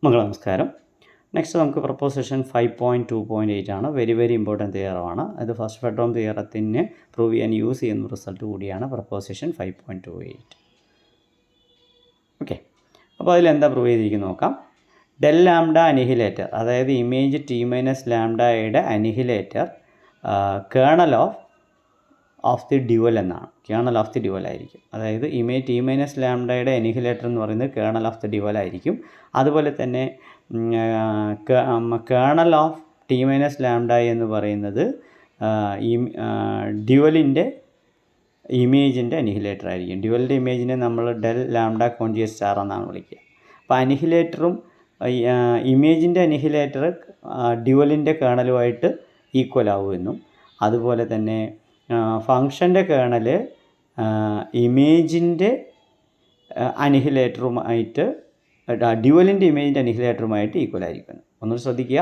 മംഗളം നമസ്കാരം. നെക്സ്റ്റ് നമുക്ക് പ്രപ്പോസിഷൻ 5.2.8 ആണ്. വെരി ഇമ്പോർട്ടൻറ്റ് തിയറമാണ്. അത് ഫസ്റ്റ് ഫെഡ്രോം തിയറത്തിന് പ്രൂവ് ചെയ്യാൻ യൂസ് ചെയ്യുന്ന റിസൾട്ട് കൂടിയാണ് പ്രപ്പോസിഷൻ 5.28. ഓക്കെ, അപ്പോൾ അതിലെന്താ പ്രൂവ് ചെയ്തിരിക്കുന്നത് നോക്കാം. ഡെൽ ലാംഡ അനിഹിലേറ്റർ, അതായത് ഇമേജ് ടി മൈനസ് ലാംഡയുടെ അനിഹിലേറ്റർ കേണൽ ഓഫ് ദി ഡ്യുവൽ എന്നാണ്. കേണൽ ഓഫ് ദി ഡ്യുവൽ ആയിരിക്കും. അതായത് ഇമേജ് ടി മൈനസ് ലാംഡയുടെ അനിഹിലേറ്റർ എന്ന് പറയുന്നത് കേണൽ ഓഫ് ദി ഡ്യുവൽ ആയിരിക്കും. അതുപോലെ തന്നെ colonel of T minus lambda എന്ന് പറയുന്നത് ഈ ഡ്യുവലിൻ്റെ ഇമേജിൻ്റെ അനിഹിലേറ്റർ ആയിരിക്കും. ഡ്യുവലിൻ്റെ ഇമേജിനെ നമ്മൾ ഡെൽ ലാംഡ കോൺജുഗേറ്റ് സ്റ്റാർ എന്നാണ് വിളിക്കുക. അപ്പോൾ അനിഹിലേറ്ററും ഇമേജിൻ്റെ അനിഹിലേറ്റർ ഡ്യുവലിൻ്റെ കേണലുമായിട്ട് ഈക്വൽ ആവുമെന്നും, അതുപോലെ തന്നെ ഫങ്ഷൻ്റെ കേണൽ ഇമേജിൻ്റെ അനിഹിലേറ്ററുമായിട്ട് ഡ്യുവലിൻ്റെ ഇമേജിൻ്റെ അനിഹിലേറ്ററുമായിട്ട് ഈക്വൽ ആയിരിക്കും. ഒന്നുകൂടി ശ്രദ്ധിക്കുക.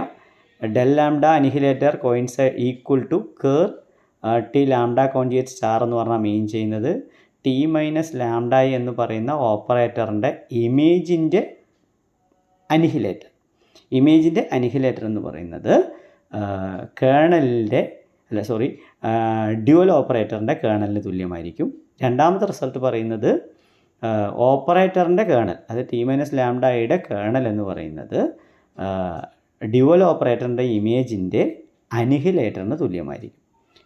Del lambda annihilator coincide equal to ker T lambda conjugate star എന്ന് പറഞ്ഞാൽ മീൻ ചെയ്യുന്നത് ടി മൈനസ് ലാംഡ എന്ന് പറയുന്ന ഓപ്പറേറ്ററിൻ്റെ ഇമേജിൻ്റെ അനിഹിലേറ്റർ. ഇമേജിൻ്റെ അനിഹിലേറ്റർ എന്ന് പറയുന്നത് ഡ്യുവൽ ഓപ്പറേറ്ററിൻ്റെ കേണലിന് തുല്യമായിരിക്കും. രണ്ടാമത്തെ റിസൾട്ട് പറയുന്നത് ഓപ്പറേറ്ററിൻ്റെ കേണൽ, അത് ടി മൈനസ് ലാംഡയുടെ കേണൽ എന്ന് പറയുന്നത് ഡ്യുവൽ ഓപ്പറേറ്ററിൻ്റെ ഇമേജിൻ്റെ അനിഹിലേറ്ററിന് തുല്യമായിരിക്കും.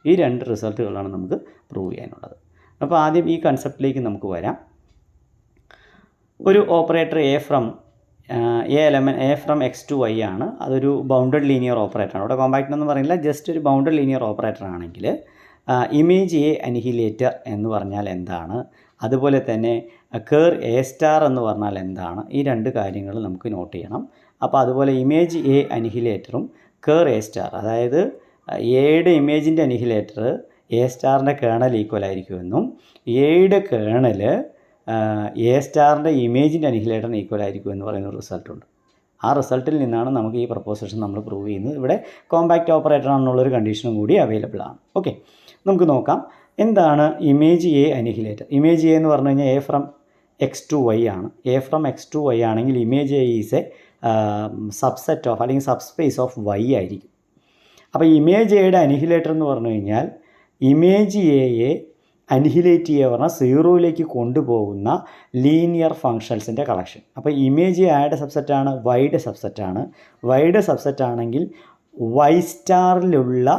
ഈ രണ്ട് റിസൾട്ടുകളാണ് നമുക്ക് പ്രൂവ് ചെയ്യാനുള്ളത്. അപ്പോൾ ആദ്യം ഈ കൺസെപ്റ്റിലേക്ക് നമുക്ക് വരാം. ഒരു operator A from X to Y ആണ്. അതൊരു ബൗണ്ടഡ് ലീനിയർ ഓപ്പറേറ്ററാണ്. ഇവിടെ കോമ്പാക്റ്റ് ഒന്നും പറയുന്നില്ല, ജസ്റ്റ് ഒരു ബൗണ്ടഡ് ലീനിയർ ഓപ്പറേറ്റർ ആണെങ്കിൽ ഇമേജ് എ അനിഹിലേറ്റർ എന്ന് പറഞ്ഞാൽ എന്താണ്, അതുപോലെ തന്നെ കേർ എ സ്റ്റാർ എന്ന് പറഞ്ഞാൽ എന്താണ്, ഈ രണ്ട് കാര്യങ്ങൾ നമുക്ക് നോട്ട് ചെയ്യണം. അപ്പോൾ അതുപോലെ ഇമേജ് എ അനിഹിലേറ്ററും കേർ എ സ്റ്റാർ, അതായത് എയുടെ ഇമേജിൻ്റെ അനിഹിലേറ്റർ എ സ്റ്റാറിൻ്റെ കേണൽ ഈക്വൽ ആയിരിക്കുമെന്നും എയുടെ കേണൽ എ സ്റ്റാറിൻ്റെ ഇമേജിൻ്റെ അനിഹിലേറ്ററിന് ഈക്വൽ ആയിരിക്കും എന്ന് പറയുന്ന റിസൾട്ടുണ്ട്. ആ റിസൾട്ടിൽ നിന്നാണ് നമുക്ക് ഈ പ്രപ്പോസിഷൻ നമ്മൾ പ്രൂവ് ചെയ്യുന്നത്. ഇവിടെ കോമ്പാക്റ്റ് ഓപ്പറേറ്റർ ആണെന്നുള്ളൊരു കണ്ടീഷനും കൂടി അവൈലബിൾ ആണ്. ഓക്കെ, നമുക്ക് നോക്കാം എന്താണ് image A annihilator. Image A എന്ന് പറഞ്ഞു കഴിഞ്ഞാൽ A from X to Y ആണ്. A from X to Y ആണെങ്കിൽ image A is a subset of അല്ലെങ്കിൽ സബ്സ്പേസ് ഓഫ് വൈ ആയിരിക്കും. അപ്പോൾ ഇമേജ് എയുടെ അനിഹിലേറ്റർ എന്ന് പറഞ്ഞു കഴിഞ്ഞാൽ ഇമേജ് എയെ അനിഹിലേറ്റ് ചെയ്യുക പറഞ്ഞാൽ സീറോയിലേക്ക് കൊണ്ടുപോകുന്ന ലീനിയർ ഫങ്ഷൻസിൻ്റെ കളക്ഷൻ. അപ്പോൾ ഇമേജ് എയുടെ സബ്സെറ്റാണ്, വൈയുടെ സബ്സെറ്റാണ്. വൈയുടെ സബ്സെറ്റ് ആണെങ്കിൽ വൈ സ്റ്റാറിലുള്ള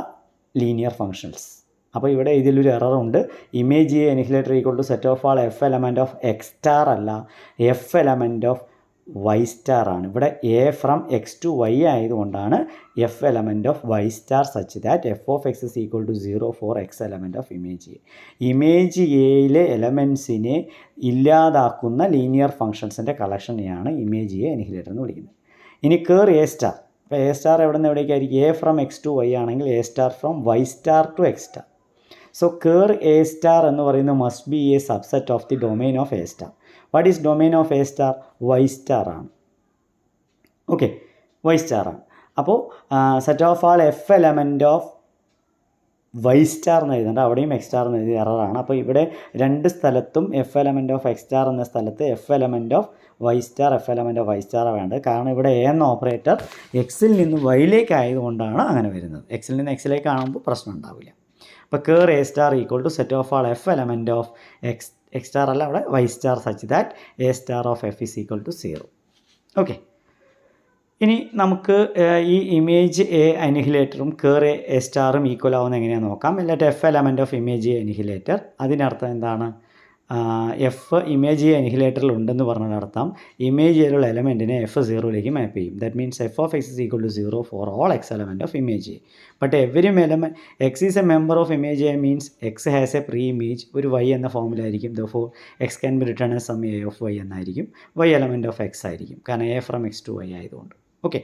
ലീനിയർ ഫങ്ഷൻസ്. അപ്പോൾ ഇവിടെ ഇതിലൊരു എററുണ്ട്. Image A annihilator equal to set of all F element of X star അല്ല, F element of Y star ആണ്. ഇവിടെ A from X to Y ആയതുകൊണ്ടാണ് F element of Y star such that F of X is equal to 0 for X element of image A. Image എയിലെ എലമെൻസിനെ ഇല്ലാതാക്കുന്ന linear ഫങ്ഷൻസിൻ്റെ കളക്ഷനെയാണ് image A annihilator എന്ന് വിളിക്കുന്നത്. ഇനി കേർ എ സ്റ്റാർ. അപ്പോൾ എ സ്റ്റാർ എവിടെ നിന്ന് എവിടേക്കായിരിക്കും? A from X to Y ആണെങ്കിൽ A star from Y star to X star. So ker A star എന്ന് പറയുന്നത് must be a subset of the domain of A star. What is domain of A star? Y star ആണ്. Okay, Y star ആണ്. അപ്പോൾ set of all F element of Y star എന്ന് എഴുതുന്നുണ്ട്, അവിടെയും X star എന്ന് എഴുതിയ എററാണ്. അപ്പോൾ ഇവിടെ രണ്ട് സ്ഥലത്തും F element of X star എന്ന സ്ഥലത്ത് F element of Y star, F element of Y star വേണ്ടത്. കാരണം ഇവിടെ എ എന്ന ഓപ്പറേറ്റർ എക്സിൽ നിന്ന് വൈയിലേക്ക് ആയതുകൊണ്ടാണ് അങ്ങനെ വരുന്നത്. എക്സിൽ നിന്ന് എക്സിലേക്ക് ആകുമ്പോൾ പ്രശ്നം ഉണ്ടാവില്ല. അപ്പോൾ ker A star equal to set of all F element of X star അല്ല, അവിടെ Y star such that A star of F is equal to 0. Okay, ഇനി നമുക്ക് ഈ ഇമേജ് എ അനിഹിലേറ്ററും കേർ എ സ്റ്റാറും ഈക്വൽ ആവുന്ന എങ്ങനെയാണെന്ന് നോക്കാം. എന്നിട്ട് F element of image A annihilator, അതിനർത്ഥം എന്താണ്? എഫ് ഇമേജ് എ അനിഹിലേറ്ററിൽ ഉണ്ടെന്ന് പറഞ്ഞതിനർത്ഥം ഇമേജ് എയിലുള്ള എലമെൻറ്റിനെ എഫ് 0ലേക്ക് മാപ്പ് ചെയ്യും. That means F of X is equal to 0 for all X element of image A. But every element X is a member of image A means X has a preimage, ഒരു Y എന്ന ഫോമിലായിരിക്കും. Therefore X can be written as some A of Y എന്നായിരിക്കും. Y element of X ആയിരിക്കും, കാരണം A from X to Y ആയതുകൊണ്ട്. Okay,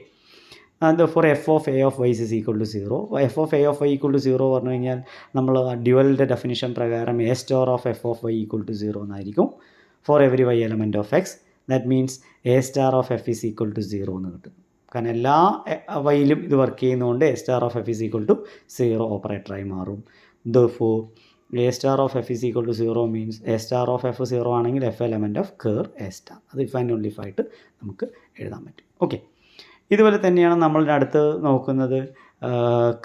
for F of A of Y is equal to 0. F of A of Y equal to 0 പറഞ്ഞു കഴിഞ്ഞാൽ നമ്മൾ ഡ്യുവലിൻ്റെ definition പ്രകാരം A star of F of Y equal to 0 എന്നായിരിക്കും. For every Y element of X, that means A star of F is equal to 0 എന്ന് കിട്ടും. കാരണം എല്ലാ വൈയിലും ഇത് വർക്ക് ചെയ്യുന്നതുകൊണ്ട് A star of F is equal to 0 ഓപ്പറേറ്ററായി മാറും. Therefore A star of F is equal to 0 means A star of F 0 ആണെങ്കിൽ F element of ker A star. അത് ഇഫ് ആൻഡ് ഓൺലി ഇഫ് ആയിട്ട് നമുക്ക് എഴുതാൻ പറ്റും. Okay, ഇതുപോലെ തന്നെയാണ് നമ്മളുടെ അടുത്ത് നോക്കുന്നത്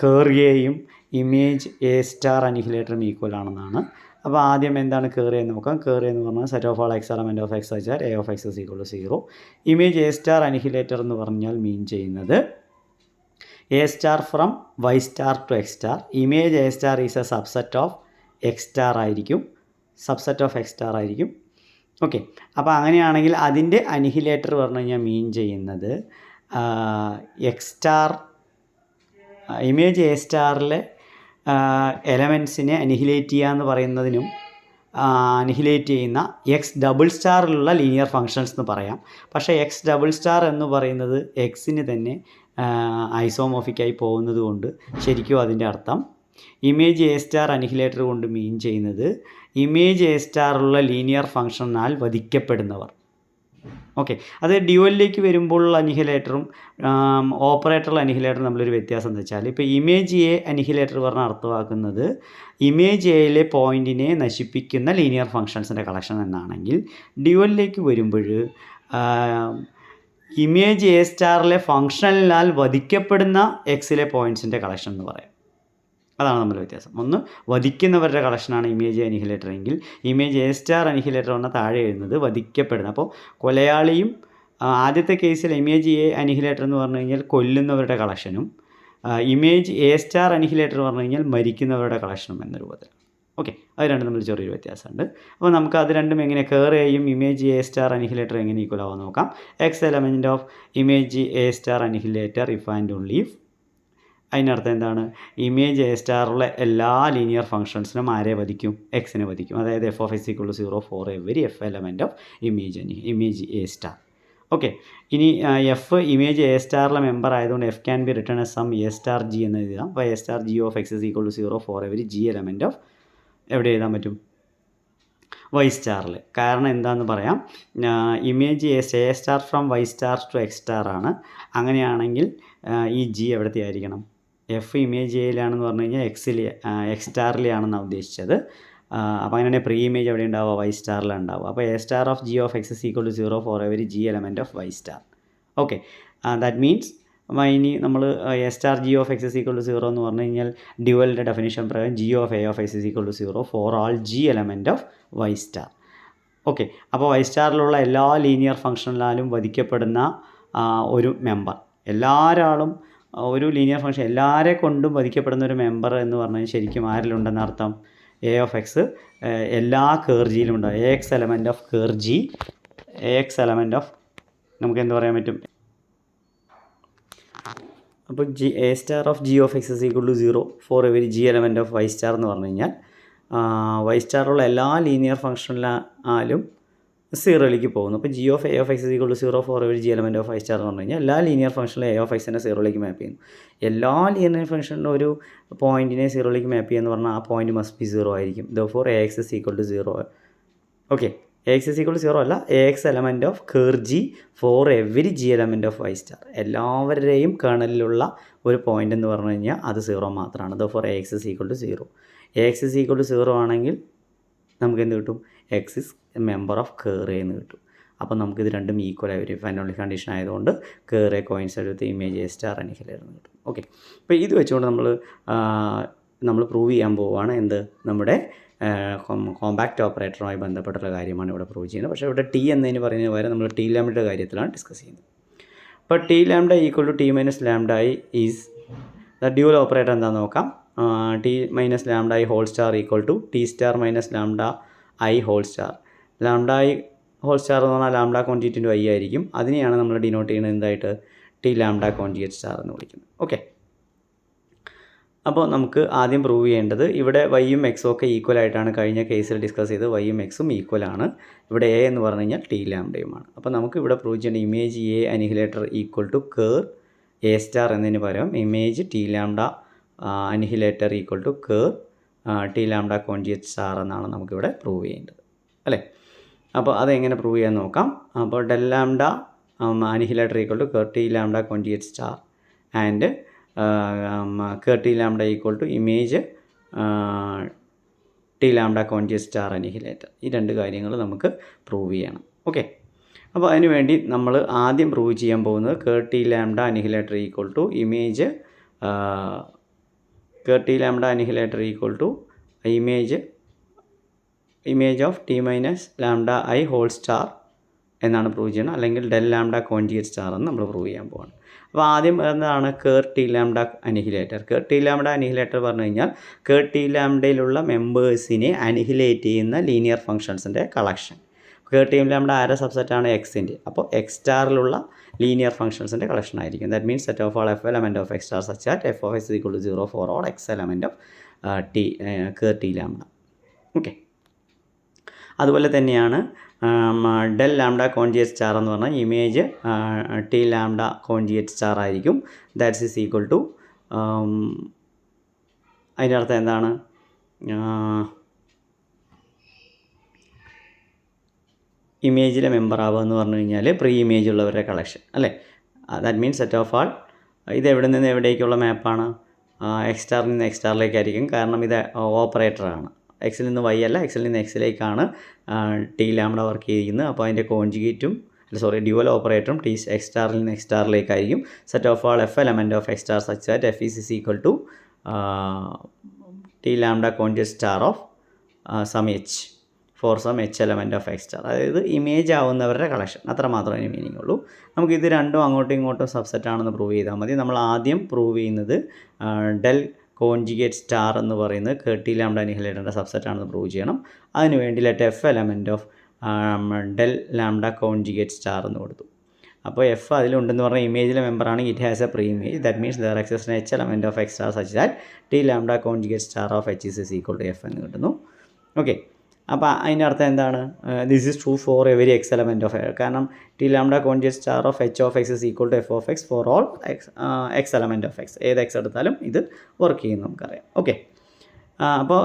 കേർ എയും ഇമേജ് എ സ്റ്റാർ അനിഹിലേറ്ററും ഈക്വൽ ആണെന്നാണ്. അപ്പോൾ ആദ്യം എന്താണ് കേർ എന്ന് നോക്കാം. കേർ എന്ന് പറഞ്ഞാൽ set of all X element of X വെച്ചാൽ A of X is equal to 0. Image A star annihilator എന്ന് പറഞ്ഞാൽ മീൻ ചെയ്യുന്നത് A star from Y star to X star. Image A star is a subset of X star ആയിരിക്കും, subset of X star ആയിരിക്കും. Okay, അപ്പോൾ അങ്ങനെയാണെങ്കിൽ അതിൻ്റെ annihilator പറഞ്ഞു കഴിഞ്ഞാൽ മീൻ ചെയ്യുന്നത് എക്സ് സ്റ്റാർ ഇമേജ് എ സ്റ്റാറിലെ എലമെൻസിനെ അനിഹിലേറ്റ് ചെയ്യുക എന്ന് പറയുന്നതിനും അനിഹിലേറ്റ് ചെയ്യുന്ന എക്സ് ഡബിൾ സ്റ്റാറിലുള്ള ലീനിയർ ഫങ്ഷൻസ് എന്ന് പറയാം. പക്ഷേ എക്സ് ഡബിൾ സ്റ്റാർ എന്ന് പറയുന്നത് എക്സിന് തന്നെ ഐസോമോർഫിക്കായി പോകുന്നത് കൊണ്ട് ശരിക്കും അതിൻ്റെ അർത്ഥം ഇമേജ് എ സ്റ്റാർ അനിഹിലേറ്റർ കൊണ്ട് മീൻ ചെയ്യുന്നത് ഇമേജ് എ സ്റ്റാറുള്ള ലീനിയർ ഫങ്ഷനാൽ വധിക്കപ്പെടുന്നവർ. ഓക്കെ, അത് ഡ്യുവലിലേക്ക് വരുമ്പോഴുള്ള അനിഹിലേറ്ററും ഓപ്പറേറ്ററുള്ള അനിഹിലേറ്ററും തമ്മിലൊരു വ്യത്യാസം എന്ന് വെച്ചാൽ ഇപ്പോൾ ഇമേജ് എ അനിഹിലേറ്റർ പറഞ്ഞാൽ അർത്ഥമാക്കുന്നത് ഇമേജ് എയിലെ പോയിൻറ്റിനെ നശിപ്പിക്കുന്ന ലീനിയർ ഫങ്ഷൻസിൻ്റെ കളക്ഷൻ എന്നാണെങ്കിൽ ഡ്യുവലിലേക്ക് വരുമ്പോൾ ഇമേജ് എ സ്റ്റാറിലെ ഫങ്ഷനാൽ വധിക്കപ്പെടുന്ന എക്സിലെ പോയിൻറ്റ്സിൻ്റെ കളക്ഷൻ എന്ന് പറയാം. അതാണ് നമ്മൾ വ്യത്യാസം. ഒന്ന് വധിക്കുന്നവരുടെ കളക്ഷനാണ് ഇമേജ് അനിഹിലേറ്റർ എങ്കിൽ ഇമേജ് എ സ്റ്റാർ അനിഹിലേറ്റർ പറഞ്ഞാൽ താഴെ എഴുതുന്നത് വധിക്കപ്പെടുന്ന. അപ്പോൾ കൊലയാളിയും ആദ്യത്തെ കേസിൽ ഇമേജ് എ അനിഹിലേറ്റർ എന്ന് പറഞ്ഞു കഴിഞ്ഞാൽ കൊല്ലുന്നവരുടെ കളക്ഷനും ഇമേജ് എ സ്റ്റാർ അനിഹിലേറ്റർ പറഞ്ഞു കഴിഞ്ഞാൽ മരിക്കുന്നവരുടെ കളക്ഷനും എന്ന രൂപത്തിൽ. ഓക്കെ, അത് രണ്ടും തമ്മിൽ ചെറിയൊരു വ്യത്യാസമുണ്ട്. അപ്പോൾ നമുക്ക് അത് രണ്ടും എങ്ങനെ കേർ എയും ഇമേജ് എ സ്റ്റാർ അനിഹിലേറ്റർ എങ്ങനെ ഈക്വൽ ആവാൻ നോക്കാം. X element of image A star annihilator if and only if. അതിനർത്ഥം എന്താണ്? ഇമേജ് എ സ്റ്റാറുള്ള എല്ലാ ലീനിയർ ഫങ്ഷൻസിനും ആരെ വധിക്കും? എക്സിനെ വധിക്കും. അതായത് F of X equal to 0 for every F element of image A star. Okay, ഇനി എഫ് ഇമേജ് എ സ്റ്റാറിലെ member ആയതുകൊണ്ട് F can be written as sum A star G എന്ന് എഴുതാം. അപ്പോൾ A star G of X is equal to 0 for every G element of എവിടെ എഴുതാൻ പറ്റും? Y സ്റ്റാറിൽ. കാരണം എന്താണെന്ന് പറയാം. Image A star from Y star to X star ആണ്. അങ്ങനെയാണെങ്കിൽ ഈ ജി എവിടത്തെ ആയിരിക്കണം? എഫ് ഇമേജ് എയിലാണെന്ന് പറഞ്ഞു കഴിഞ്ഞാൽ എക്സ് സ്റ്റാറിലാണെന്നാണ് ഉദ്ദേശിച്ചത്. അപ്പോൾ അങ്ങനെയാണെങ്കിൽ പ്രീ ഇമേജ് എവിടെ ഉണ്ടാവുക? വൈ സ്റ്റാറിലാണ് ഉണ്ടാവുക. അപ്പോൾ A star of G of X is equal to 0 for every G element of Y star. Okay, that means ഇനി നമ്മൾ A star G of X is equal to 0 എന്ന് പറഞ്ഞു കഴിഞ്ഞാൽ ഡ്യുവലിൻ്റെ ഡെഫിനിഷൻ പ്രകാരം G of A of X is equal to 0 for all G element of Y star. Okay, അപ്പോൾ Y സ്റ്റാറിലുള്ള എല്ലാ ലീനിയർ ഫങ്ഷനിലാലും വധിക്കപ്പെടുന്ന ഒരു മെമ്പർ, എല്ലാവരാളും ഒരു ലീനിയർ ഫങ്ഷൻ എല്ലാവരെ കൊണ്ടും വധിക്കപ്പെടുന്ന ഒരു മെമ്പർ എന്ന് പറഞ്ഞാൽ ശരിക്കും ആരിലുണ്ടെന്ന അർത്ഥം? എ ഓഫ് എക്സ് എല്ലാ കേർ ജിയിലും ഉണ്ടാവും. A X element of ker G, A X element of നമുക്ക് എന്ത് പറയാൻ പറ്റും? അപ്പോൾ A star of G of X is equal to 0 for every G element of Y star എന്ന് പറഞ്ഞു കഴിഞ്ഞാൽ വൈ സ്റ്റാറുള്ള എല്ലാ ലീനിയർ ഫങ്ഷനിലാലും 0ലേക്ക് പോകുന്നു. അപ്പോൾ G of A of X is equal to 0 for every G element of Y star എന്ന് പറഞ്ഞു കഴിഞ്ഞാൽ എല്ലാ ലീനിയർ ഫംഗ്ഷനിലും എ ഓഫ് എക്സിനെ 0ലേക്ക് മാപ്പ് ചെയ്യുന്നു. എല്ലാ ലീനിയർ ഫംഗ്ഷനിലും ഒരു പോയിൻറ്റിനെ 0ലേക്ക് മാപ്പ് ചെയ്യുമെന്ന് പറഞ്ഞാൽ ആ പോയിൻറ്റ് മസ്റ്റ് ബി 0 ആയിരിക്കും. Therefore A X is equal to 0. Okay, A X is equal to 0 അല്ല, A X element of ker G for every G element of Y star. എല്ലാവരുടെയും കേർണലിലുള്ള ഒരു പോയിൻ്റ് എന്ന് പറഞ്ഞു കഴിഞ്ഞാൽ അത് 0 മാത്രമാണ്. Therefore A X is equal to 0. A X is equal to 0 ആണെങ്കിൽ നമുക്ക് എന്ത് കിട്ടും? X is member of ker A എന്ന് കിട്ടും. അപ്പോൾ നമുക്കിത് രണ്ടും ഈക്വലായി ഒരു ഇഫ് ആൻഡ് ഓൺലി കണ്ടീഷൻ ആയതുകൊണ്ട് ker A coincide with image A star annihilator എന്ന് കിട്ടും. ഓക്കെ, അപ്പോൾ ഇത് വെച്ചുകൊണ്ട് നമ്മൾ പ്രൂവ് ചെയ്യാൻ പോവുകയാണ് എന്ത്? നമ്മുടെ കോമ്പാക്റ്റ് ഓപ്പറേറ്ററുമായി ബന്ധപ്പെട്ടുള്ള കാര്യമാണ് ഇവിടെ പ്രൂവ് ചെയ്യുന്നത്. പക്ഷേ ഇവിടെ ടി എന്നതിന് പറയുന്നതിന് പകരം നമ്മൾ ടി ലാംഡയുടെ കാര്യത്തിലാണ് ഡിസ്കസ് ചെയ്യുന്നത്. ഇപ്പോൾ T lambda equal to T minus lambda I is the dual operator എന്താണെന്ന് നോക്കാം. T minus lambda I whole star equal to T star minus lambda I whole star. Lambda I whole star എന്ന് പറഞ്ഞാൽ lambda conjugate into I ആയിരിക്കും. അതിനെയാണ് നമ്മൾ denote ചെയ്യുന്നത് എന്തായിട്ട്? T lambda conjugate star എന്ന് വിളിക്കുന്നത്. ഓക്കെ, അപ്പോൾ നമുക്ക് ആദ്യം പ്രൂവ് ചെയ്യേണ്ടത് ഇവിടെ വൈയും എക്സും ഒക്കെ ഈക്വൽ ആയിട്ടാണ് കഴിഞ്ഞ കേസിൽ ഡിസ്കസ് ചെയ്ത് വൈയും എക്സും ഈക്വലാണ്. ഇവിടെ എ എന്ന് പറഞ്ഞു കഴിഞ്ഞാൽ ടി ലാംഡയുമാണ്. അപ്പോൾ നമുക്ക് ഇവിടെ പ്രൂവ് ചെയ്യേണ്ട image A annihilator equal to ker A star എന്നതിന് പകരം image T lambda annihilator equal to ker T lambda conjugate star എന്നാണ് നമുക്കിവിടെ പ്രൂവ് ചെയ്യേണ്ടത് അല്ലേ. അപ്പോൾ അതെങ്ങനെ പ്രൂവ് ചെയ്യാൻ നോക്കാം. അപ്പോൾ del lambda annihilator equal to ker T lambda conjugate star and ker T lambda equal to image T lambda conjugate star annihilator. ഈ രണ്ട് കാര്യങ്ങൾ നമുക്ക് പ്രൂവ് ചെയ്യണം. ഓക്കെ, അപ്പോൾ അതിന് വേണ്ടി നമ്മൾ ആദ്യം പ്രൂവ് ചെയ്യാൻ പോകുന്നത് T lambda annihilator equal to image T lambda annihilator equal to image of T minus lambda I whole star എന്നാണ് പ്രൂവ് ചെയ്യണം, അല്ലെങ്കിൽ ഡെൽ ലാംഡ കോൺജുഗേറ്റ് സ്റ്റാർ എന്ന് നമ്മൾ പ്രൂവ് ചെയ്യാൻ പോവാണ്. അപ്പോൾ ആദ്യം എന്താണ് T lambda annihilator? T lambda annihilator പറഞ്ഞു കഴിഞ്ഞാൽ ടി ലാംഡയിലുള്ള മെമ്പേഴ്സിനെ അനിഹിലേറ്റ് ചെയ്യുന്ന ലീനിയർ ഫംഗ്ഷൻസിൻ്റെ കളക്ഷൻ. ടി ലാംഡ ആരെ സബ്സെറ്റാണ്? എക്സിൻ്റെ. അപ്പോൾ എക്സ് സ്റ്റാറിലുള്ള ലീനിയർ ഫംഗ്ഷൻസിൻ്റെ കളക്ഷൻ ആയിരിക്കും. That means set of all F element of X star such that F of X equal to 0 for all X element of T lambda. Okay, അതുപോലെ തന്നെയാണ് del lambda conjugate star എന്ന് പറഞ്ഞാൽ image T lambda conjugate star ആയിരിക്കും. That's is equal to അതിൻ്റെ അർത്ഥം എന്താണ്? ഇമേജിലെ member ആവുക എന്ന് പറഞ്ഞു കഴിഞ്ഞാൽ പ്രീ ഇമേജ് ഉള്ളവരുടെ കളക്ഷൻ അല്ലേ. ദാറ്റ് മീൻസ് സെറ്റ് ഓഫ് ആൾ ഇത് എവിടെ നിന്ന് എവിടേക്കുള്ള മാപ്പാണ്? എക്സ് സ്റ്റാറിൽ നിന്ന് എക്സ് സ്റ്റാറിലേക്കായിരിക്കും, കാരണം ഇത് ഓപ്പറേറ്ററാണ്. എക്സിൽ നിന്ന് വൈ അല്ല, എക്സിൽ നിന്ന് എക്സിലേക്കാണ് ടി ലാംഡ വർക്ക് ചെയ്യുന്നത്. അപ്പോൾ അതിൻ്റെ കോൺജുഗേറ്റും ഡ്യുവൽ ഓപ്പറേറ്ററും എക്സ് സ്റ്റാറിൽ നിന്ന് എക്സ് സ്റ്റാറിലേക്കായിരിക്കും. Set of all F element of X star such that F is equal to T lambda conjugate star of some H for some H element of X star. അതായത് image ആവുന്നവരുടെ collection, അത്ര മാത്രമേ അതിന് meaning ഉള്ളൂ. നമുക്കിത് രണ്ടും അങ്ങോട്ടും ഇങ്ങോട്ടും സബ്സെറ്റ് ആണെന്ന് പ്രൂവ് ചെയ്താൽ മതി. നമ്മൾ ആദ്യം പ്രൂവ് ചെയ്യുന്നത് ഡെൽ കോൺജുഗേറ്റ് സ്റ്റാർ എന്ന് പറയുന്നത് ടി ലാംഡ അനിഹിലേറ്ററിൻ്റെ സബ്സെറ്റ് ആണെന്ന് പ്രൂവ് ചെയ്യണം. അതിന് വേണ്ടി let F element of del lambda conjugate star എന്ന് കൊടുത്തു. അപ്പോൾ എഫ് അതിലുണ്ടെന്ന് പറഞ്ഞാൽ ഇമേജിലെ മെമ്പറാണ്. It has a preimage. That means there exist H element of X star such that T lambda conjugate star of H is equal to F എന്ന് കിട്ടുന്നു. ഓക്കെ, അപ്പോൾ അതിൻ്റെ അർത്ഥം എന്താണ്? This is true for every X element of കാരണം T lambda conjugate star of H of X is equal to F of X for all X element of X. ഏത് X എടുത്താലും ഇത് വർക്ക് ചെയ്യും നമുക്കറിയാം. ഓക്കെ, അപ്പോൾ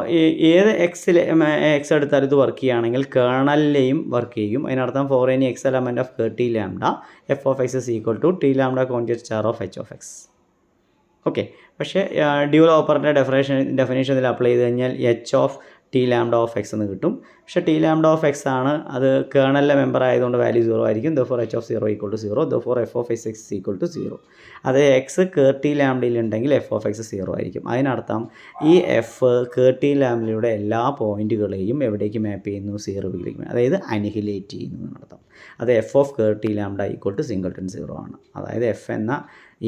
ഏത് X എടുത്താലും ഇത് വർക്ക് ചെയ്യുകയാണെങ്കിൽ കേർണലിലെയും വർക്ക് ചെയ്യും. അതിനർത്ഥം for any X element of T lambda F of X is equal to T lambda conjugate star of H of X. Okay, പക്ഷേ ഡ്യുവൽ ഓപ്പറേറ്റർ ഡെഫിനേഷൻ ഇതിൽ അപ്ലൈ ചെയ്ത് കഴിഞ്ഞാൽ H of T lambda of X എന്ന് കിട്ടും. പക്ഷേ T lambda of X ആണ്, അത് കേർണലിലെ member ആയതുകൊണ്ട് വാല്യൂ 0 ആയിരിക്കും. ദോർ എച്ച് ഓഫ് 0 ഈക്വൽ ടു 0, ദോർ F of X X equal to 0. അത് എക്സ് ടി ലാംഡയിൽ ഉണ്ടെങ്കിൽ എഫ് ഓഫ് എക്സ് 0 ആയിരിക്കും. അതിനർത്ഥം ഈ എഫ് ടി ലാംഡയുടെ എല്ലാ പോയിൻറ്റുകളെയും എവിടേക്ക് മാപ്പ് ചെയ്യുന്നു? 0യിലേക്ക്, അതായത് അനിഹിലേറ്റ് ചെയ്യുന്നു എന്നർത്ഥം. അത് F of T lambda equal to singleton 0 ആണ്. അതായത് എഫ് എന്ന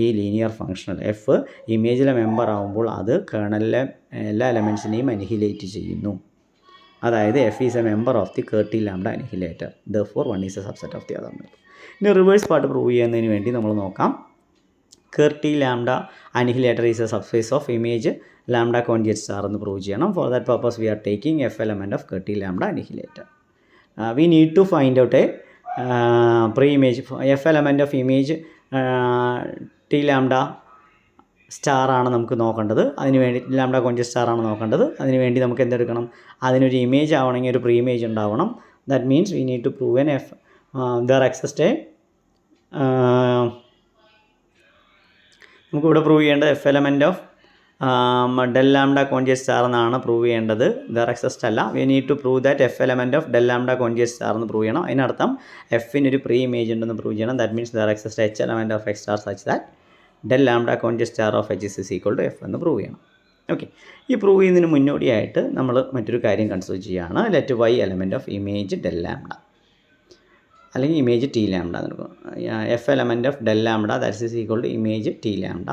ഈ ലീനിയർ ഫംഗ്ഷണൽ എഫ് ഇമേജിലെ മെമ്പർ ആകുമ്പോൾ അത് കേർണലിലെ എല്ലാ എലമെൻറ്റ്സിനെയും അനിഹിലേറ്റ് ചെയ്യുന്നു. അതായത് F is a member of the T lambda annihilator. Therefore one is a subset of the other member. ഇനി റിവേഴ്സ് പാർട്ട് പ്രൂവ് ചെയ്യുന്നതിന് വേണ്ടി നമ്മൾ നോക്കാം. T lambda annihilator is a subspace of image lambda conjugate star എന്ന് prove ചെയ്യണം. Four that purpose we are taking F element of T lambda annihilator. We need to find out a preimage F element of image T lambda star ആണ് നമുക്ക് നോക്കേണ്ടത്. അതിന് വേണ്ടി lambda conjugate star ആണ് നോക്കേണ്ടത്. അതിന് വേണ്ടി നമുക്ക് എന്തെടുക്കണം? അതിനൊരു ഇമേജ് ആവണമെങ്കിൽ ഒരു പ്രീ ഇമേജ് ഉണ്ടാവണം. That means we need to prove and F there exist A നമുക്കിവിടെ പ്രൂവ് ചെയ്യേണ്ടത് F element of del lambda conjugate star എന്നാണ് പ്രൂവ് ചെയ്യേണ്ടത്. ദർ എക്സിസ്റ്റ് അല്ല. We need to prove that F element of del lambda conjugate star എന്ന് prove ചെയ്യണം. അതിനർത്ഥം എഫിനൊരു preimage ഉണ്ടെന്ന് പ്രൂവ് ചെയ്യണം. That means there exist H element of X star such that del lambda conjugate star of H is equal to F എന്ന് prove ചെയ്യണം. Okay, ഈ prove ചെയ്യുന്നതിന് മുന്നോടിയായിട്ട് നമ്മൾ മറ്റൊരു കാര്യം കൺസിഡർ ചെയ്യുകയാണ്. Let Y element of image del lambda അല്ലെങ്കിൽ ഇമേജ് ടി ലാംഡ എന്ന് എടുക്കും. F element of del lambda that is equal to image T lambda.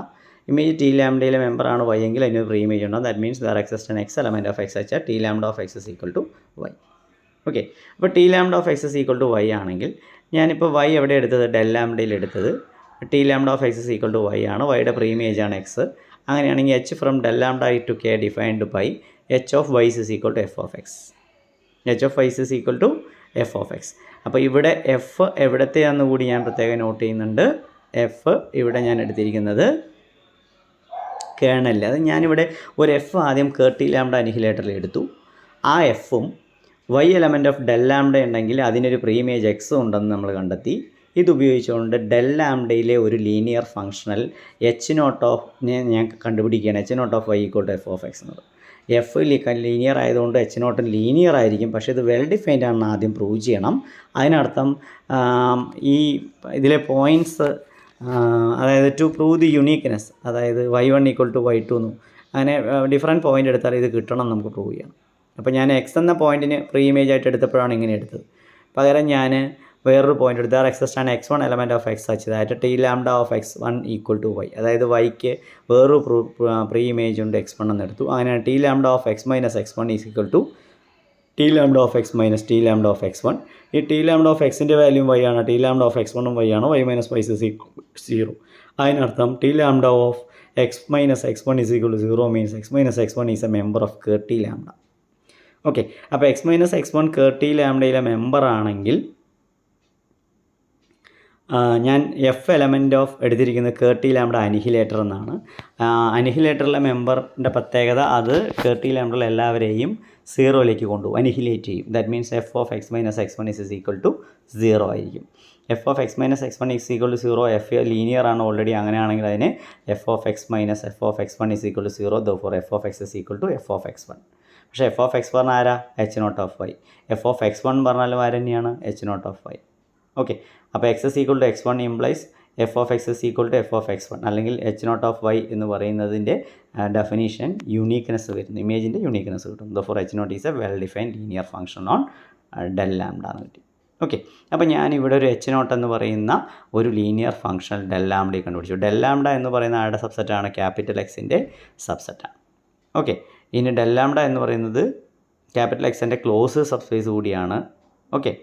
Image T ലാംഡയിലെ മെമ്പറാണ് വൈ എങ്കിൽ അതിനൊരു പ്രീ ഇമേജ് ഉണ്ടാകും. That means there exist an X element of X വെച്ചാൽ T lambda of X is equal to Y. Okay, അപ്പോൾ T lambda of X is equal to Y ആണെങ്കിൽ ഞാനിപ്പോൾ Y എവിടെ എടുത്തത്? ഡെൽ ലാംഡയിൽ എടുത്തത്. T lambda of X is equal to Y ആണ്. വൈയുടെ പ്രീ ഇമേജ് ആണ് എക്സ്. അങ്ങനെയാണെങ്കിൽ H from del lambda to K defined by H of Y is equal to F of X. H of Y is equal to F of X. അപ്പോൾ ഇവിടെ F എവിടത്തെയാണെന്ന് കൂടി ഞാൻ പ്രത്യേകം not ചെയ്യുന്നുണ്ട്. F ഇവിടെ ഞാൻ എടുത്തിരിക്കുന്നത് കേർണലിൽ. അത് ഞാനിവിടെ ഒരു എഫ് ആദ്യം ടി ലാംഡ അനിഹിലേറ്ററിൽ എടുത്തു. ആ എഫും Y element of del lambda ഉണ്ടെങ്കിൽ അതിനൊരു പ്രീ ഇമേജ് എക്സ് ഉണ്ടെന്ന് നമ്മൾ കണ്ടെത്തി. ഇതുപയോഗിച്ചുകൊണ്ട് ഡെൽ ലാംഡയിലെ ഒരു linear functional H naught of ഞാൻ കണ്ടുപിടിക്കുകയാണ്. H naught of Y equal to F of X എന്നത്. എഫ് ലീനിയർ ആയതുകൊണ്ട് എച്ച് നോട്ടും ലീനിയർ ആയിരിക്കും. പക്ഷേ ഇത് വെൽ ഡിഫൈൻഡ് ആണെന്ന് ആദ്യം പ്രൂവ് ചെയ്യണം. അതിനർത്ഥം ഈ ഇതിലെ പോയിൻറ്റ്സ് അതായത് ടു പ്രൂവ് ദി യുണീക്ക്നെസ്, അതായത് y1 = y2 എന്നും അങ്ങനെ ഡിഫറൻറ്റ് പോയിൻ്റ് എടുത്താൽ ഇത് കിട്ടണം നമുക്ക് പ്രൂവ് ചെയ്യണം. അപ്പോൾ ഞാൻ എക്സ് എന്ന പോയിൻറ്റിന് പ്രീ ഇമേജ് ആയിട്ട് എടുത്തപ്പോഴാണ് ഇങ്ങനെ എടുത്തത്. പകരം ഞാൻ വേറൊരു പോയിൻ്റ് എടുത്ത് എക്സിസ്റ്റ് ആണ് x1 element of x such that t lambda of x1 = y, അതായത് വൈക്ക് വേറൊരു പ്രീ ഇമേജ് ഉണ്ട് x1 എന്ന് എടുത്തു. അങ്ങനെയാണ് t lambda of x minus x1 = t lambda of x minus t lambda of x1. ഈ t lambda of x-ൻ്റെ value y ആണ്, t lambda of x1 y ആണ്, y minus y is 0. അതിനർത്ഥം t lambda of x minus x1 = 0 means x minus x1 is a member of ker t lambda. Okay, അപ്പോൾ x minus x1 ker t lambda member ആണെങ്കിൽ ഞാൻ F element of എടുത്തിരിക്കുന്നത് ker t lambda അനിഹിലേറ്റർ എന്നാണ്. അനിഹിലേറ്ററിലെ മെമ്പറിൻ്റെ പ്രത്യേകത അത് ker t lambda എല്ലാവരെയും 0ലേക്ക് കൊണ്ടുപോകും, annihilate ചെയ്യും. That means F of x minus x1 is = 0 ആയിരിക്കും. F of x minus x1 is = 0. F linear ആണ് ഓൾറെഡി, അങ്ങനെയാണെങ്കിൽ അതിന് F of x minus F of x1 is = 0. therefore F of x is = F of x1. പക്ഷേ F of X പറഞ്ഞാൽ ആരാ? H naught of Y. F of x1 പറഞ്ഞാലും ആര് തന്നെയാണ്? H naught of Y. Okay, അപ്പോൾ x is equal to x1 implies F of x is equal to F of x1, അല്ലെങ്കിൽ H naught of Y എന്ന് പറയുന്നതിൻ്റെ definition യൂണീക്ക്നെസ് വരുന്നു, ഇമേജിൻ്റെ uniqueness കിട്ടും. therefore H naught is a well defined linear function on del lambda എന്ന് കിട്ടി. Okay, അപ്പോൾ ഞാനിവിടെ ഒരു എച്ച് നോട്ട് എന്ന് പറയുന്ന ഒരു ലീനിയർ ഫംഗ്ഷൻ ഡെൽ ലാംഡയെ കണ്ടുപിടിച്ചു. ഡെൽ ലാംഡ എന്ന് പറയുന്ന ആരുടെ സബ്സെറ്റാണ്? ക്യാപിറ്റൽ എക്സിൻ്റെ സബ്സെറ്റാണ്. ഓക്കെ, ഇനി ഡെൽ ലാംഡ എന്ന് പറയുന്നത് ക്യാപിറ്റൽ എക്സിൻ്റെ ക്ലോസ് സബ്സ്പേസ് കൂടിയാണ്. Okay,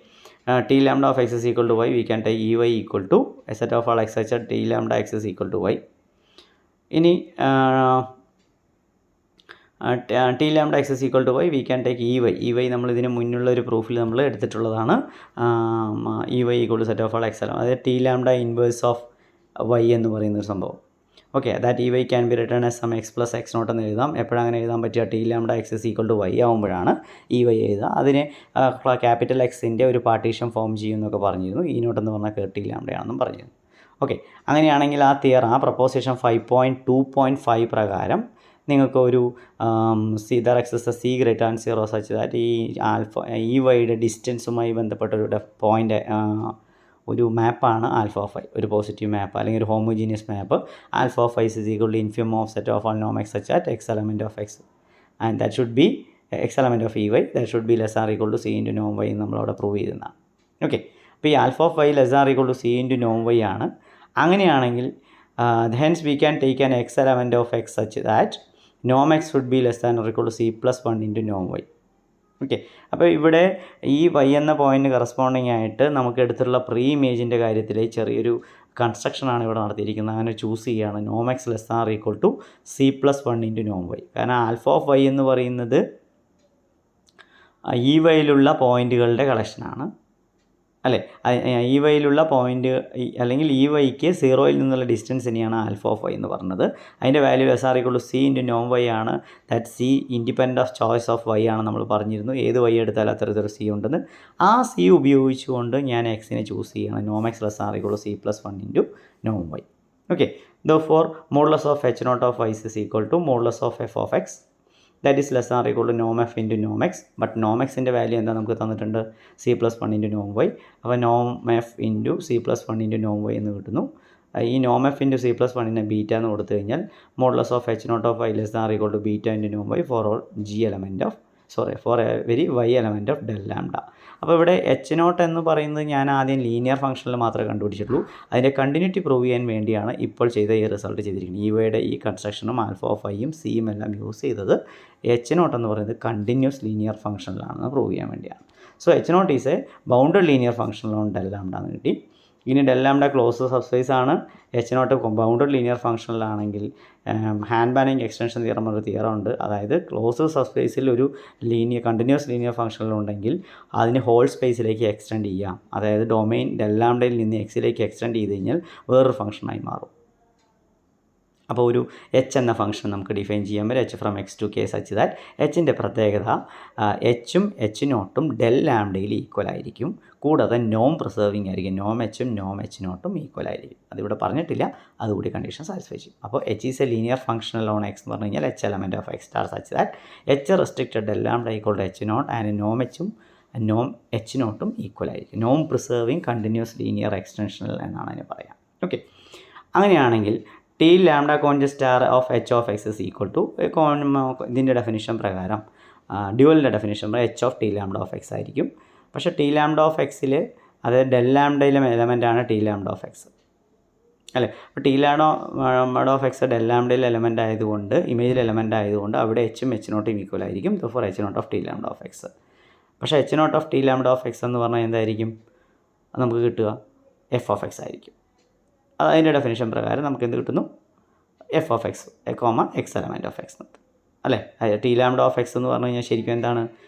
t lambda of x is equal to y, we can take ey equal to a set of all x such that t lambda x is equal to y. ഇനി t lambda x is equal to y, we can take ey നമ്മൾ ഇതിന് മുന്നുള്ള ഒരു പ്രൂഫിൽ നമ്മൾ എടുത്തിട്ടുള്ളതാണ്. ey equal to set of all x, അതായത് t lambda inverse of y എന്ന് പറയുന്ന ഒരു സംഭവം. Okay, that ey can be written as sum x plus x naught എന്ന് എഴുതാം. എപ്പോഴാണ് അങ്ങനെ എഴുതാൻ പറ്റുക? t lambda x is equal to y ആകുമ്പോഴാണ് ey എഴുതുക. അതിന് ക്യാപിറ്റൽ എക്സിൻ്റെ ഒരു പാർട്ടീഷൻ ഫോം ചെയ്യുമെന്നൊക്കെ പറഞ്ഞിരുന്നു. ഈ നോട്ട് എന്ന് പറഞ്ഞാൽ ker t lambda ആണെന്നും പറഞ്ഞിരുന്നു. ഓക്കെ, അങ്ങനെയാണെങ്കിൽ ആ പ്രപ്പോസിഷൻ 5.2.5 പ്രകാരം നിങ്ങൾക്ക് ഒരു there exist c greater than 0 such that ഈ യുടെ ഡിസ്റ്റൻസുമായി ബന്ധപ്പെട്ടൊരു പോയിൻ്റ് ഒരു മാപ്പാണ് ആൽഫ ഓഫ് ഐ, ഒരു പോസിറ്റീവ് മാപ്പ് അല്ലെങ്കിൽ ഒരു homogeneous map. Alpha of I is equal to infimum of set of all നോം X such that X element of X and that should be X element of ey that should be less or equal to C into നോം Y എന്ന് നമ്മളവിടെ prove ചെയ്തതാണ്. Okay, അപ്പോൾ ഈ alpha of y less or equal to C into നോം Y ആണ്. അങ്ങനെയാണെങ്കിൽ hence we can take an X element of X such that നോം X should be less than or equal to c+1 into നോം Y. Okay, അപ്പോൾ ഇവിടെ ഈ y എന്ന point corresponding ആയിട്ട് നമുക്ക് എടുത്തിട്ടുള്ള പ്രീ ഇമേജിൻ്റെ കാര്യത്തിൽ ചെറിയൊരു കൺസ്ട്രക്ഷനാണ് ഇവിടെ നടത്തിയിരിക്കുന്നത്. അങ്ങനെ ചൂസ് ചെയ്യുകയാണ് നോം X less or equal to c+1 into നോം വൈ. കാരണം ആൽഫ ഓഫ് y എന്ന് പറയുന്നത് ഈ വൈയിലുള്ള പോയിൻറ്റുകളുടെ കളക്ഷനാണ് അല്ലേ? ഈ വൈയിലുള്ള പോയിൻ്റ് അല്ലെങ്കിൽ ഈ വൈക്ക് 0യിൽ നിന്നുള്ള ഡിസ്റ്റൻസ് തന്നെയാണ് ആൽഫ ഓഫ് y എന്ന് പറഞ്ഞത്. അതിൻ്റെ value less or equal to C into നോം വൈ ആണ്. That C independent of choice of y ആണ്. നമ്മൾ പറഞ്ഞിരുന്നു ഏത് y എടുത്താലും അത്തരത്തിലൊരു സി ഉണ്ടെന്ന്. ആ സി ഉപയോഗിച്ചുകൊണ്ട് ഞാൻ എക്സിനെ ചൂസ് ചെയ്യുകയാണ്. നോം X less or equal to c+1 into നോം Y. Okay, therefore modulus of H naught of y is equal to modulus of F of X that is less or equal to Noam F into Noam X. But നോം എക്സിൻ്റെ value എന്താ നമുക്ക് തന്നിട്ടുണ്ട്? c+1 into നോം Y. അപ്പോൾ നോം F into c+1 into നോം Y എന്ന് കിട്ടുന്നു. ഈ നോം എഫ് ഇൻറ്റു c+1നെ ബീറ്റ എന്ന് കൊടുത്തു കഴിഞ്ഞാൽ modulus of H naught of y less or equal to beta into നോം Y for all g element of for every y element of del lambda. അപ്പോൾ ഇവിടെ എച്ച് നോട്ട് എന്ന് പറയുന്നത് ഞാൻ ആദ്യം ലീനിയർ ഫംഗ്ഷനിൽ മാത്രമേ കണ്ടുപിടിച്ചിട്ടുള്ളൂ. അതിൻ്റെ കണ്ടിന്യൂറ്റി പ്രൂവ് ചെയ്യാൻ വേണ്ടിയാണ് ഇപ്പോൾ ചെയ്ത ഈ റിസൾട്ട് ചെയ്തിരിക്കുന്നത്. ഇവയുടെ ഈ കൺസ്ട്രക്ഷനും ആൽഫ ഓഫ് ഐയും സിയും എല്ലാം യൂസ് ചെയ്തത് എച്ച് നോട്ട് എന്ന് പറയുന്നത് കണ്ടിന്യൂസ് ലീനിയർ ഫംഗ്ഷനിലാണെന്ന് പ്രൂവ് ചെയ്യാൻ വേണ്ടിയാണ്. So H naught is a bounded linear ഫംഗ്ഷനിലാണ് ഡെൽ ലാംഡ എന്ന് കിട്ടി. ഇനി ഡെൽ ലാംഡ ക്ലോസ് സബ്സ്പേസ് ആണ്. എച്ച് നോട്ട് ബൗണ്ടഡ് ലീനിയർ ഫംഗ്ഷനിലാണെങ്കിൽ ഹാൻഡ് ബാനിങ് എക്സ്റ്റൻഷൻ തിയറം എന്നൊരു തിയറം ഉണ്ട്. അതായത് ക്ലോസ് സബ്സ്പേസിൽ ഒരു കണ്ടിന്യൂസ് ലീനിയർ ഫംഗ്ഷനിലുണ്ടെങ്കിൽ അതിന് ഹോൾ സ്പേസിലേക്ക് എക്സ്റ്റെൻഡ് ചെയ്യാം. അതായത് ഡൊമെയിൻ ഡെൽ ലാംഡയിൽ നിന്ന് എക്സിലേക്ക് എക്സ്റ്റെൻഡ് ചെയ്ത് കഴിഞ്ഞാൽ വേറൊരു ഫംഗ്ഷനായി മാറും. അപ്പോൾ ഒരു എച്ച് എന്ന ഫംഗ്ഷൻ നമുക്ക് ഡിഫൈൻ ചെയ്യാൻ പറ്റും, H from X to K such that എച്ചിൻ്റെ പ്രത്യേകത എച്ചും എച്ച് നോട്ടും ഡെൽ ലാംഡയിൽ ഈക്വൽ ആയിരിക്കും, കൂടാതെ നോം പ്രിസർവിങ് ആയിരിക്കും, നോം എച്ചും നോം എച്ച് നോട്ടും ഈക്വൽ ആയിരിക്കും. അതിവിടെ പറഞ്ഞിട്ടില്ല, അതുകൂടി കണ്ടീഷൻ സാറ്റിസ്ഫൈ ചെയ്യും. അപ്പോൾ H is a linear functional on X എന്ന് പറഞ്ഞു കഴിഞ്ഞാൽ H element of X star such that H restricted del lambda equal to H naught and നോം എച്ചും നോം എച്ച് നോട്ടും ഈക്വൽ ആയിരിക്കും. നോം പ്രിസർവിങ് കണ്ടിന്യൂസ് ലീനിയർ എക്സ്റ്റൻഷണൽ എന്നാണ് അതിന് പറയാം. ഓക്കെ, അങ്ങനെയാണെങ്കിൽ T lambda conj star of H of X is equal to ഇതിൻ്റെ ഡെഫിനിഷൻ പ്രകാരം ഡ്യുവലിൻ്റെ ഡെഫിനിഷൻ പ്രകാരം H of T lambda of X ആയിരിക്കും. പക്ഷേ ടി ലാംഡ ഓഫ് എക്സിൽ അതായത് ഡെൽ ലാംഡയിലെ എലമെൻറ്റാണ് ടി ലാംഡ ഓഫ് എക്സ് അല്ലേ. അപ്പോൾ T lambda of X del ലാംഡയിൽ എലമെൻ്റ് ആയതുകൊണ്ട്, ഇമേജിൽ എലമെൻ്റ് ആയതുകൊണ്ട് അവിടെ എച്ചും എച്ച് നോട്ടും ഈക്വൽ ആയിരിക്കും. For H naught of T lambda of X. പക്ഷേ H naught of T lambda of X എന്ന് പറഞ്ഞാൽ എന്തായിരിക്കും നമുക്ക് കിട്ടുക? എഫ് ഓഫ് എക്സ് ആയിരിക്കും. അതിൻ്റെ ഡെഫിനിഷൻ പ്രകാരം നമുക്ക് എന്ത് കിട്ടുന്നു? F of X X element of X അല്ലേ. ടി ലാംഡ ഓഫ് എക്സ് എന്ന് പറഞ്ഞു കഴിഞ്ഞാൽ ശരിക്കും എന്താണ്?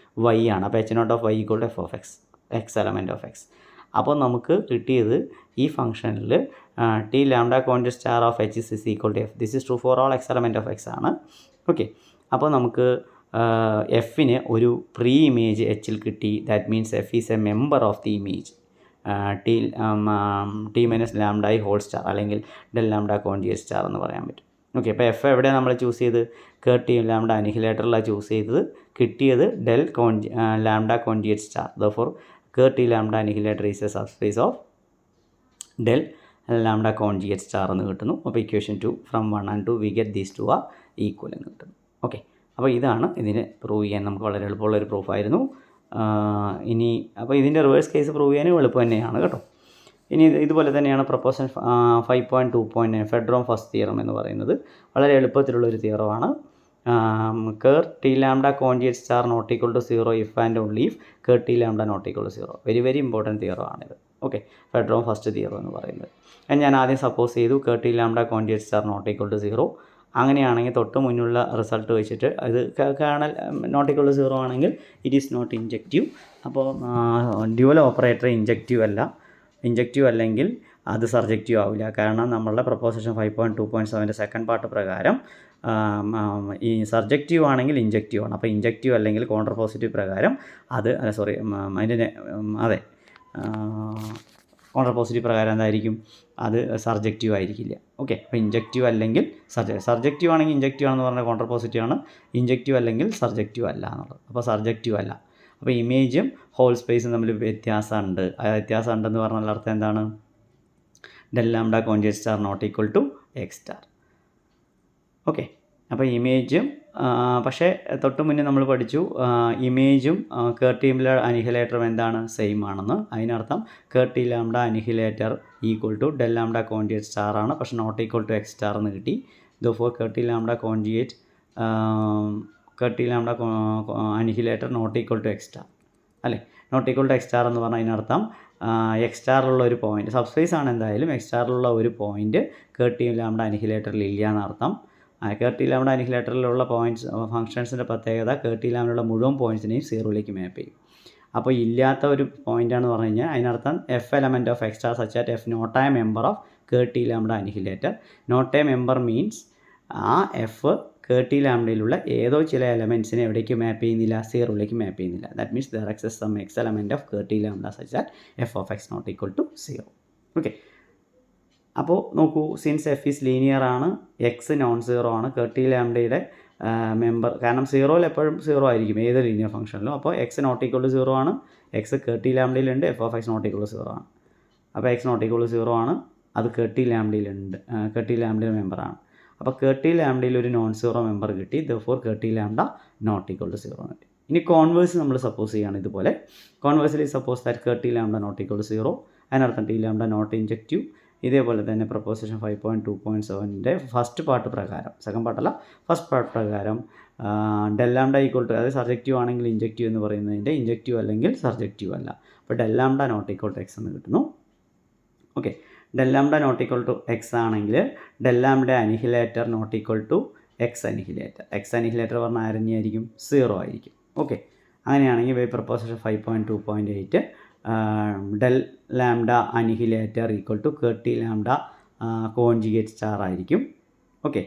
വൈ ആണ്. അപ്പോൾ H naught of Y equal to F of X, X element of X. അപ്പോൾ നമുക്ക് കിട്ടിയത് ഈ ഫംഗ്ഷനിൽ T lambda conj star of H is equal to F. This is true for all X element of X ആണ്. Okay, അപ്പോൾ നമുക്ക് എഫിന് ഒരു പ്രീ ഇമേജ് എച്ചിൽ കിട്ടി. That means F is a member of the image T minus lambda I whole star അല്ലെങ്കിൽ del lambda conjugate star എന്ന് പറയാൻ പറ്റും. ഓക്കെ, അപ്പോൾ എഫ് എവിടെയാണ് നമ്മൾ ചൂസ് ചെയ്ത്? ടി ലാംഡ അനിഹിലേറ്ററിലാണ് ചൂസ് ചെയ്തത്. കിട്ടിയത് del lambda conjugate star. Therefore T lambda annihilator is a subspace of del lambda conjugate star എന്ന് കിട്ടുന്നു. അപ്പോൾ equation 2 from 1 and 2 we get these two are equal എന്ന് കിട്ടുന്നു. ഓക്കെ, അപ്പോൾ ഇതാണ് ഇതിന് പ്രൂവ് ചെയ്യാൻ നമുക്ക് വളരെ എളുപ്പമുള്ളൊരു പ്രൂഫായിരുന്നു. ഇനി അപ്പോൾ ഇതിൻ്റെ റിവേഴ്സ് കേസ് പ്രൂവ് ചെയ്യാനും എളുപ്പം തന്നെയാണ് കേട്ടോ. ഇനി ഇതുപോലെ തന്നെയാണ് പ്രൊപ്പോസൽ 5.2.9 ഫെഡ്രോം ഫസ്റ്റ് തിയറം എന്ന് പറയുന്നത്. വളരെ എളുപ്പത്തിലുള്ളൊരു തിയറമാണ്. T lambda conjugate star not equal to 0 if and only if T lambda not equal to 0. Very very important തിയറമാണിത്. ഓക്കെ, ഫെഡ്രോം ഫസ്റ്റ് തിയറം എന്ന് പറയുന്നത്. ഞാൻ ആദ്യം സപ്പോസ് ചെയ്തു T lambda conjugate star not equal to 0. അങ്ങനെയാണെങ്കിൽ തൊട്ട് മുന്നുള്ള result വെച്ചിട്ട് അത് കേർണൽ നോട്ട് ഈക്വൽ ടു 0 ആണെങ്കിൽ ഇറ്റ് ഈസ് നോട്ട് ഇൻജക്റ്റീവ്. അപ്പോൾ ഡ്യുവൽ ഓപ്പറേറ്റർ ഇൻജക്റ്റീവ് അല്ലെങ്കിൽ അത് സർജക്റ്റീവ് ആവില്ല. കാരണം നമ്മളുടെ പ്രൊപ്പോസിഷൻ 5.2.7 സെക്കൻഡ് പാർട്ട് പ്രകാരം ഈ സർജക്റ്റീവ് ആണെങ്കിൽ ഇൻജക്റ്റീവ് ആണ്. അപ്പോൾ ഇൻജക്റ്റീവ് അല്ലെങ്കിൽ കോൺട്ര പോസിറ്റീവ് പ്രകാരം അത് അതിൻ്റെ കോൺട്ര പോസിറ്റീവ് പ്രകാരം എന്തായിരിക്കും? അത് സർജക്റ്റീവ് ആയിരിക്കില്ല. ഓക്കെ, അപ്പോൾ ഇൻജക്റ്റീവ് അല്ലെങ്കിൽ സർജക്റ്റീവ് ആണെങ്കിൽ ഇൻജക്റ്റീവ് ആണെന്ന് പറഞ്ഞാൽ കോൺട്ര പോസിറ്റീവ് ആണ്, ഇൻജക്റ്റീവ് അല്ലെങ്കിൽ സർജക്റ്റീവ് അല്ല എന്നുള്ളത്. അപ്പോൾ സർജക്റ്റീവ് അല്ല. അപ്പോൾ ഇമേജും ഹോൾ സ്പേസും തമ്മിൽ വ്യത്യാസമുണ്ട്. ആ വ്യത്യാസം ഉണ്ടെന്ന് പറഞ്ഞാൽ അർത്ഥം എന്താണ്? Del lambda conjugate star not equal to X star. Okay, അപ്പോൾ ഇമേജും പക്ഷേ തൊട്ട് മുന്നേ നമ്മൾ പഠിച്ചു ഇമേജും ടി അനിഹിലേറ്ററും എന്താണ്? സെയിം ആണെന്ന്. അതിനർത്ഥം T lambda annihilator equal to del lambda conjugate star ആണ്, പക്ഷേ not equal to X star എന്ന് കിട്ടി. Therefore T lambda conjugate T lambda annihilator not equal to X star അല്ലേ. Not equal to X star എന്ന് പറഞ്ഞാൽ അതിനർത്ഥം X സ്റ്റാറിലുള്ള ഒരു point, subspace ആണ് എന്തായാലും, എക്സ് സ്റ്റാറിലുള്ള ഒരു പോയിൻറ്റ് ടി ലാംഡ അനിഹിലേറ്ററിൽ ഇല്ല എന്നർത്ഥം. ടി ലാംഡ അനിഹിലേറ്ററിലുള്ള പോയിൻറ്റ്സ് ഫംഗ്ഷൻസിൻ്റെ പ്രത്യേകത ടി ലാംഡയുള്ള മുഴുവൻ പോയിൻറ്റ്സിനെയും 0ലേക്ക് മാപ്പ് ചെയ്യും. അപ്പോൾ ഇല്ലാത്ത ഒരു പോയിൻ്റാണെന്ന് പറഞ്ഞു കഴിഞ്ഞാൽ അതിനർത്ഥം F element of X star such that F not a member of T lambda annihilator. Not a member means ആ എഫ് ടി ലാംഡയിലുള്ള ഏതോ ചില എലമെൻറ്റ്സിനെ എവിടേക്ക് മാപ്പ് ചെയ്യുന്നില്ല? 0ലേക്ക് മാപ്പ് ചെയ്യുന്നില്ല. That means there exist some X element of T lambda such that F of X not equal to 0. Okay, അപ്പോൾ നോക്കൂ, സിൻസ് എഫ് ഈസ് ലീനിയർ ആണ്, എക്സ് നോൺ 0 ആണ്, ടി ലാംഡയുടെ മെമ്പർ, കാരണം 0യിൽ എപ്പോഴും 0 ആയിരിക്കും ഏത് ലീനിയർ ഫംഗ്ഷനിലും. അപ്പോൾ എക്സ് നോട്ട് ഈക്വൽ ടു 0 ആണ്, എക്സ് ടി ലാംഡയിലുണ്ട്, F of X not equal to 0 ആണ്. അപ്പോൾ എക്സ് നോട്ട് ഈക്വൽ ടു 0 ആണ്, അത് ടി ലാംഡയിലുണ്ട്, ടി ലാംഡയുടെ മെമ്പറാണ്. അപ്പോൾ ടി ലാംഡയിൽ ഒരു നോൺ 0 മെമ്പർ കിട്ടി. Therefore T lambda not equal to 0 കിട്ടി. ഇനി കോൺവേഴ്സ് നമ്മൾ സപ്പോസ് ചെയ്യുകയാണ് ഇതുപോലെ. കോൺവേഴ്സിൽ suppose that T lambda not equal to 0, അതിനർത്ഥം ടി ലാംഡ നോട്ട് ഇൻജക്റ്റീവ്. ഇതേപോലെ തന്നെ പ്രൊപ്പോസിഷൻ 5.2.7 ഫസ്റ്റ് പാർട്ട് പ്രകാരം, സെക്കൻഡ് പാർട്ടല്ല ഫസ്റ്റ് പാർട്ട് പ്രകാരം ഡെൽ ലാംഡ ഈക്വൽ ടു, അതായത് സർജക്റ്റീവ് ആണെങ്കിൽ ഇൻജക്റ്റീവ് എന്ന് പറയുന്നതിൻ്റെ ഇൻജക്റ്റീവ് അല്ലെങ്കിൽ സർജക്റ്റീവ് അല്ല. അപ്പോൾ del lambda not equal to X എന്ന് കിട്ടുന്നു. Okay, del lambda not equal to X ആണെങ്കിൽ del lambda annihilator not equal to X annihilator. X annihilator പറഞ്ഞാൽ ആരെന്നെയായിരിക്കും? 0 ആയിരിക്കും. ഓക്കെ, അങ്ങനെയാണെങ്കിൽ by proposition 5.2.8 del lambda annihilator equal to T lambda conjugate star ആയിരിക്കും. Okay,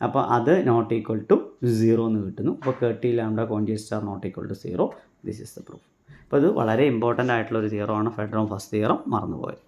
അപ്പോൾ അത് നോട്ട് ഈക്വൽ ടു 0 എന്ന് കിട്ടുന്നു. അപ്പോൾ ker T lambda conjugate star not equal to 0. This is the proof. അപ്പോൾ ഇത് വളരെ ഇമ്പോർട്ടൻ്റ് ആയിട്ടുള്ളൊരു തിയറമാണ് ഫെഡറോം ഫസ്റ്റ് തിയറം, മറന്നുപോയത്.